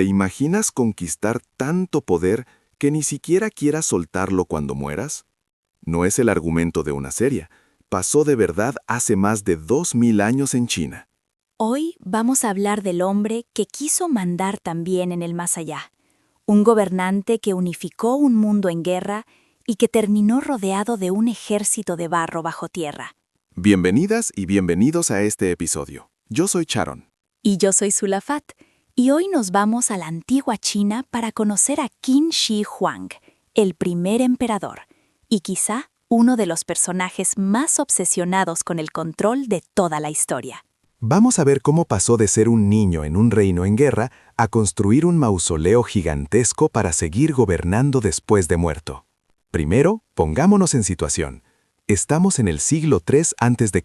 ¿Te imaginas conquistar tanto poder que ni siquiera quieras soltarlo cuando mueras? No es el argumento de una serie. Pasó de verdad hace más de 2000 años en China. Hoy vamos a hablar del hombre que quiso mandar también en el más allá. Un gobernante que unificó un mundo en guerra y que terminó rodeado de un ejército de barro bajo tierra. Bienvenidas y bienvenidos a este episodio. Yo soy Charon. Y yo soy Sulafat, y hoy nos vamos a la antigua China para conocer a Qin Shi Huang, el primer emperador, y quizá uno de los personajes más obsesionados con el control de toda la historia. Vamos a ver cómo pasó de ser un niño en un reino en guerra a construir un mausoleo gigantesco para seguir gobernando después de muerto. Primero, pongámonos en situación. Estamos en el siglo III a.C.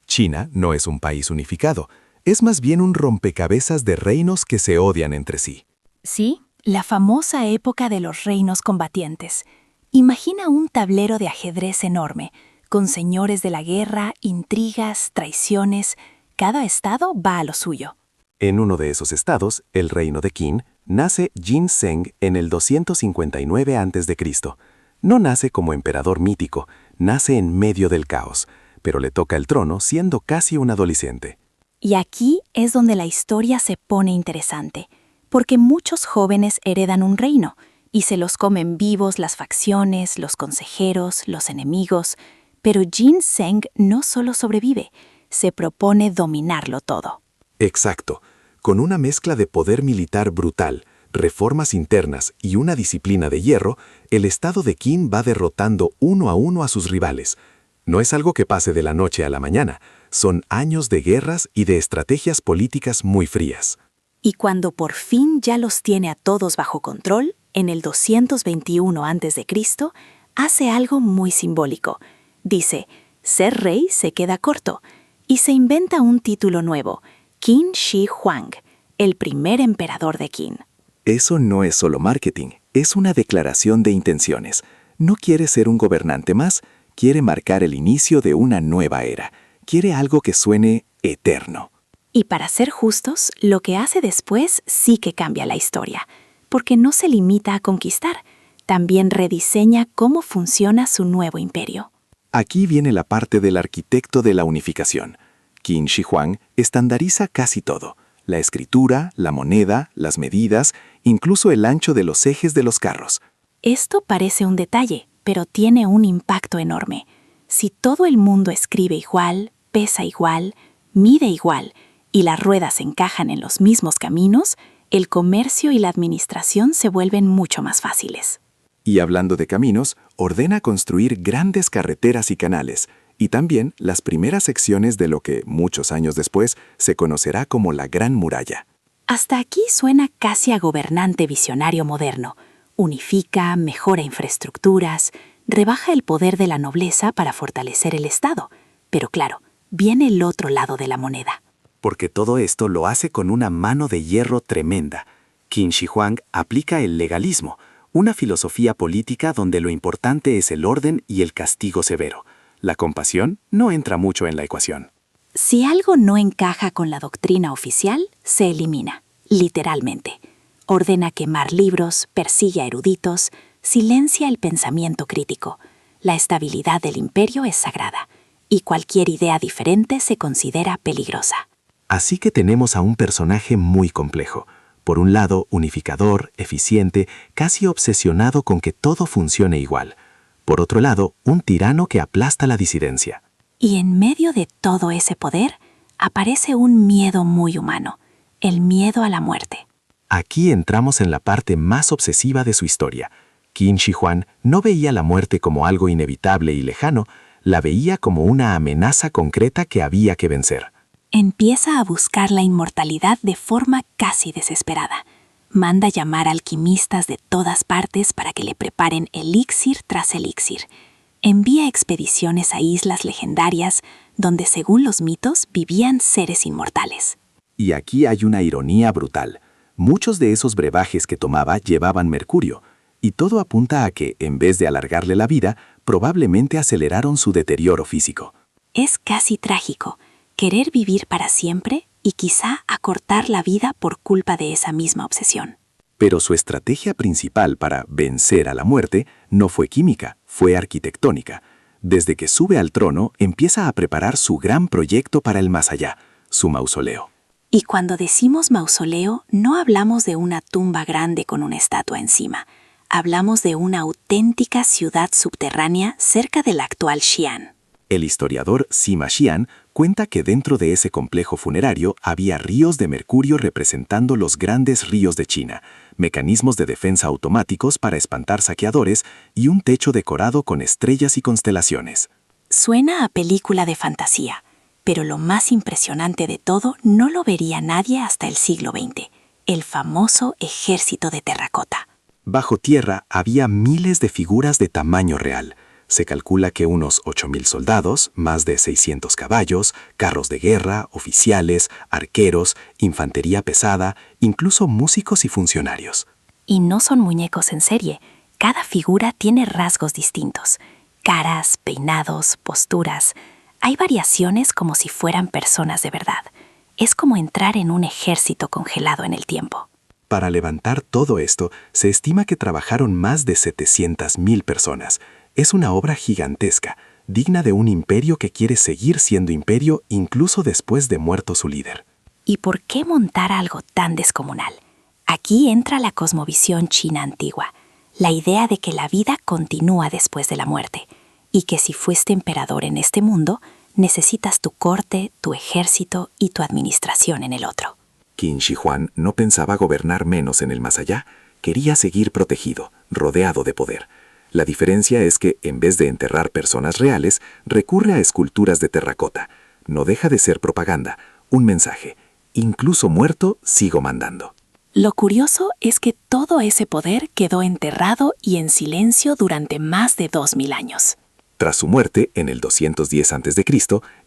China no es un país unificado, es más bien un rompecabezas de reinos que se odian entre sí. Sí, la famosa época de los reinos combatientes. Imagina un tablero de ajedrez enorme, con señores de la guerra, intrigas, traiciones. Cada estado va a lo suyo. En uno de esos estados, el reino de Qin, nace Jin Zheng en el 259 a.C. No nace como emperador mítico, nace en medio del caos, pero le toca el trono siendo casi un adolescente. Y aquí es donde la historia se pone interesante, porque muchos jóvenes heredan un reino y se los comen vivos las facciones, los consejeros, los enemigos, pero Jin Zheng no solo sobrevive, se propone dominarlo todo. Exacto. Con una mezcla de poder militar brutal, reformas internas y una disciplina de hierro, el estado de Qin va derrotando uno a sus rivales. No es algo que pase de la noche a la mañana, son años de guerras y de estrategias políticas muy frías. Y cuando por fin ya los tiene a todos bajo control, en el 221 a.C., hace algo muy simbólico. Dice, ser rey se queda corto, y se inventa un título nuevo, Qin Shi Huang, el primer emperador de Qin. Eso no es solo marketing, es una declaración de intenciones. No quiere ser un gobernante más, quiere marcar el inicio de una nueva era. Quiere algo que suene eterno. Y para ser justos, lo que hace después sí que cambia la historia, porque no se limita a conquistar, también rediseña cómo funciona su nuevo imperio. Aquí viene la parte del arquitecto de la unificación. Qin Shi Huang estandariza casi todo: la escritura, la moneda, las medidas, incluso el ancho de los ejes de los carros. Esto parece un detalle, pero tiene un impacto enorme. Si todo el mundo escribe igual, pesa igual, mide igual, y las ruedas encajan en los mismos caminos, el comercio y la administración se vuelven mucho más fáciles. Y hablando de caminos, ordena construir grandes carreteras y canales, y también las primeras secciones de lo que, muchos años después, se conocerá como la Gran Muralla. Hasta aquí suena casi a gobernante visionario moderno. Unifica, mejora infraestructuras, rebaja el poder de la nobleza para fortalecer el Estado. Pero claro, viene el otro lado de la moneda. Porque todo esto lo hace con una mano de hierro tremenda. Qin Shi Huang aplica el legalismo, una filosofía política donde lo importante es el orden y el castigo severo. La compasión no entra mucho en la ecuación. Si algo no encaja con la doctrina oficial, se elimina, literalmente. Ordena quemar libros, persigue a eruditos, silencia el pensamiento crítico. La estabilidad del imperio es sagrada, y cualquier idea diferente se considera peligrosa. Así que tenemos a un personaje muy complejo. Por un lado, unificador, eficiente, casi obsesionado con que todo funcione igual. Por otro lado, un tirano que aplasta la disidencia. Y en medio de todo ese poder, aparece un miedo muy humano, el miedo a la muerte. Aquí entramos en la parte más obsesiva de su historia. Qin Shi Huang no veía la muerte como algo inevitable y lejano, la veía como una amenaza concreta que había que vencer. Empieza a buscar la inmortalidad de forma casi desesperada. Manda llamar a alquimistas de todas partes para que le preparen elixir tras elixir. Envía expediciones a islas legendarias donde, según los mitos, vivían seres inmortales. Y aquí hay una ironía brutal. Muchos de esos brebajes que tomaba llevaban mercurio, y todo apunta a que, en vez de alargarle la vida, probablemente aceleraron su deterioro físico. Es casi trágico. Querer vivir para siempre y quizá acortar la vida por culpa de esa misma obsesión. Pero su estrategia principal para vencer a la muerte no fue química, fue arquitectónica. Desde que sube al trono, empieza a preparar su gran proyecto para el más allá, su mausoleo. Y cuando decimos mausoleo, no hablamos de una tumba grande con una estatua encima. Hablamos de una auténtica ciudad subterránea cerca del actual Xi'an. El historiador Sima Qian cuenta que dentro de ese complejo funerario había ríos de mercurio representando los grandes ríos de China, mecanismos de defensa automáticos para espantar saqueadores y un techo decorado con estrellas y constelaciones. Suena a película de fantasía, pero lo más impresionante de todo no lo vería nadie hasta el siglo XX, el famoso ejército de terracota. Bajo tierra había miles de figuras de tamaño real. Se calcula que unos 8.000 soldados, más de 600 caballos, carros de guerra, oficiales, arqueros, infantería pesada, incluso músicos y funcionarios. Y no son muñecos en serie. Cada figura tiene rasgos distintos. Caras, peinados, posturas. Hay variaciones como si fueran personas de verdad. Es como entrar en un ejército congelado en el tiempo. Para levantar todo esto, se estima que trabajaron más de 700.000 personas. Es una obra gigantesca, digna de un imperio que quiere seguir siendo imperio incluso después de muerto su líder. ¿Y por qué montar algo tan descomunal? Aquí entra la cosmovisión china antigua, la idea de que la vida continúa después de la muerte, y que si fuiste emperador en este mundo, necesitas tu corte, tu ejército y tu administración en el otro. Qin Shi Huang no pensaba gobernar menos en el más allá, quería seguir protegido, rodeado de poder. La diferencia es que, en vez de enterrar personas reales, recurre a esculturas de terracota. No deja de ser propaganda, un mensaje. Incluso muerto, sigo mandando. Lo curioso es que todo ese poder quedó enterrado y en silencio durante más de 2000 años. Tras su muerte, en el 210 a.C.,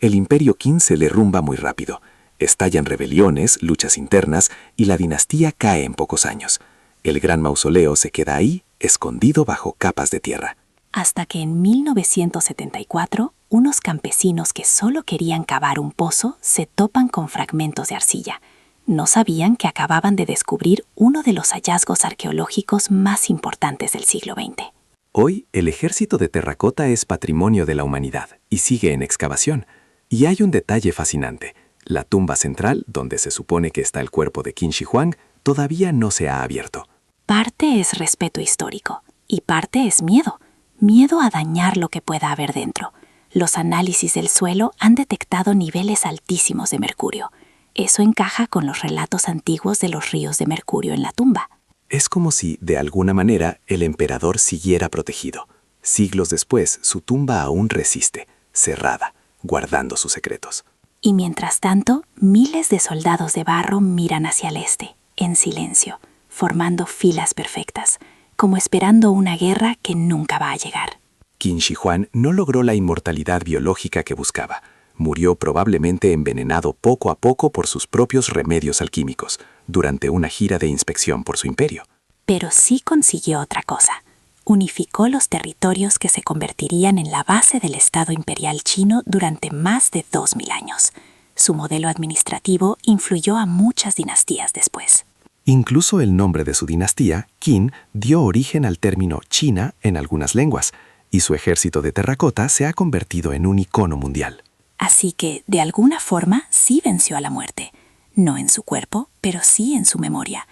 el imperio Qin se derrumba muy rápido. Estallan rebeliones, luchas internas y la dinastía cae en pocos años. El gran mausoleo se queda ahí, escondido bajo capas de tierra. Hasta que en 1974, unos campesinos que solo querían cavar un pozo se topan con fragmentos de arcilla. No sabían que acababan de descubrir uno de los hallazgos arqueológicos más importantes del siglo XX. Hoy, el ejército de terracota es patrimonio de la humanidad y sigue en excavación. Y hay un detalle fascinante. La tumba central, donde se supone que está el cuerpo de Qin Shi Huang, todavía no se ha abierto. Parte es respeto histórico y parte es miedo. Miedo a dañar lo que pueda haber dentro. Los análisis del suelo han detectado niveles altísimos de mercurio. Eso encaja con los relatos antiguos de los ríos de mercurio en la tumba. Es como si, de alguna manera, el emperador siguiera protegido. Siglos después, su tumba aún resiste, cerrada, guardando sus secretos. Y mientras tanto, miles de soldados de barro miran hacia el este, en silencio, formando filas perfectas, como esperando una guerra que nunca va a llegar. Qin Shi Huang no logró la inmortalidad biológica que buscaba. Murió probablemente envenenado poco a poco por sus propios remedios alquímicos, durante una gira de inspección por su imperio. Pero sí consiguió otra cosa. Unificó los territorios que se convertirían en la base del Estado imperial chino durante más de 2000 años. Su modelo administrativo influyó a muchas dinastías después. Incluso el nombre de su dinastía, Qin, dio origen al término China en algunas lenguas, y su ejército de terracota se ha convertido en un icono mundial. Así que, de alguna forma, sí venció a la muerte. No en su cuerpo, pero sí en su memoria.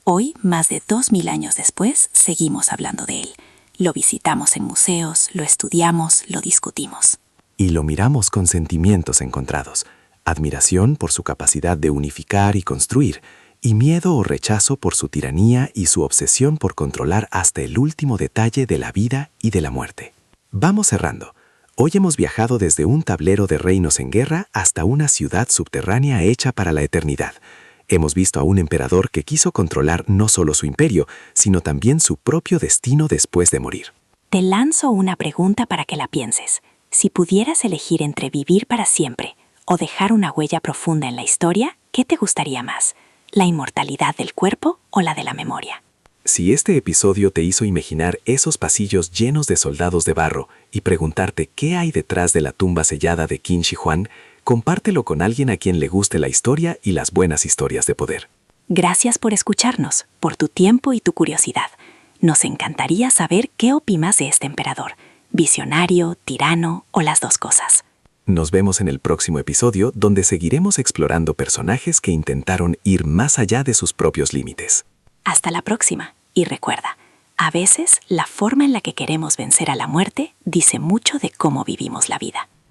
Hoy, más de 2000 años después, seguimos hablando de él. Lo visitamos en museos, lo estudiamos, lo discutimos. Y lo miramos con sentimientos encontrados. Admiración por su capacidad de unificar y construir, y miedo o rechazo por su tiranía y su obsesión por controlar hasta el último detalle de la vida y de la muerte. Vamos cerrando. Hoy hemos viajado desde un tablero de reinos en guerra hasta una ciudad subterránea hecha para la eternidad. Hemos visto a un emperador que quiso controlar no solo su imperio, sino también su propio destino después de morir. Te lanzo una pregunta para que la pienses. Si pudieras elegir entre vivir para siempre o dejar una huella profunda en la historia, ¿qué te gustaría más? ¿La inmortalidad del cuerpo o la de la memoria? Si este episodio te hizo imaginar esos pasillos llenos de soldados de barro y preguntarte qué hay detrás de la tumba sellada de Qin Shi Huang, Compártelo con alguien a quien le guste la historia y las buenas historias de poder. Gracias por escucharnos, por tu tiempo y tu curiosidad. Nos encantaría saber qué opinas de este emperador, visionario, tirano o las dos cosas. Nos vemos en el próximo episodio, donde seguiremos explorando personajes que intentaron ir más allá de sus propios límites. Hasta la próxima. Y recuerda, a veces la forma en la que queremos vencer a la muerte dice mucho de cómo vivimos la vida.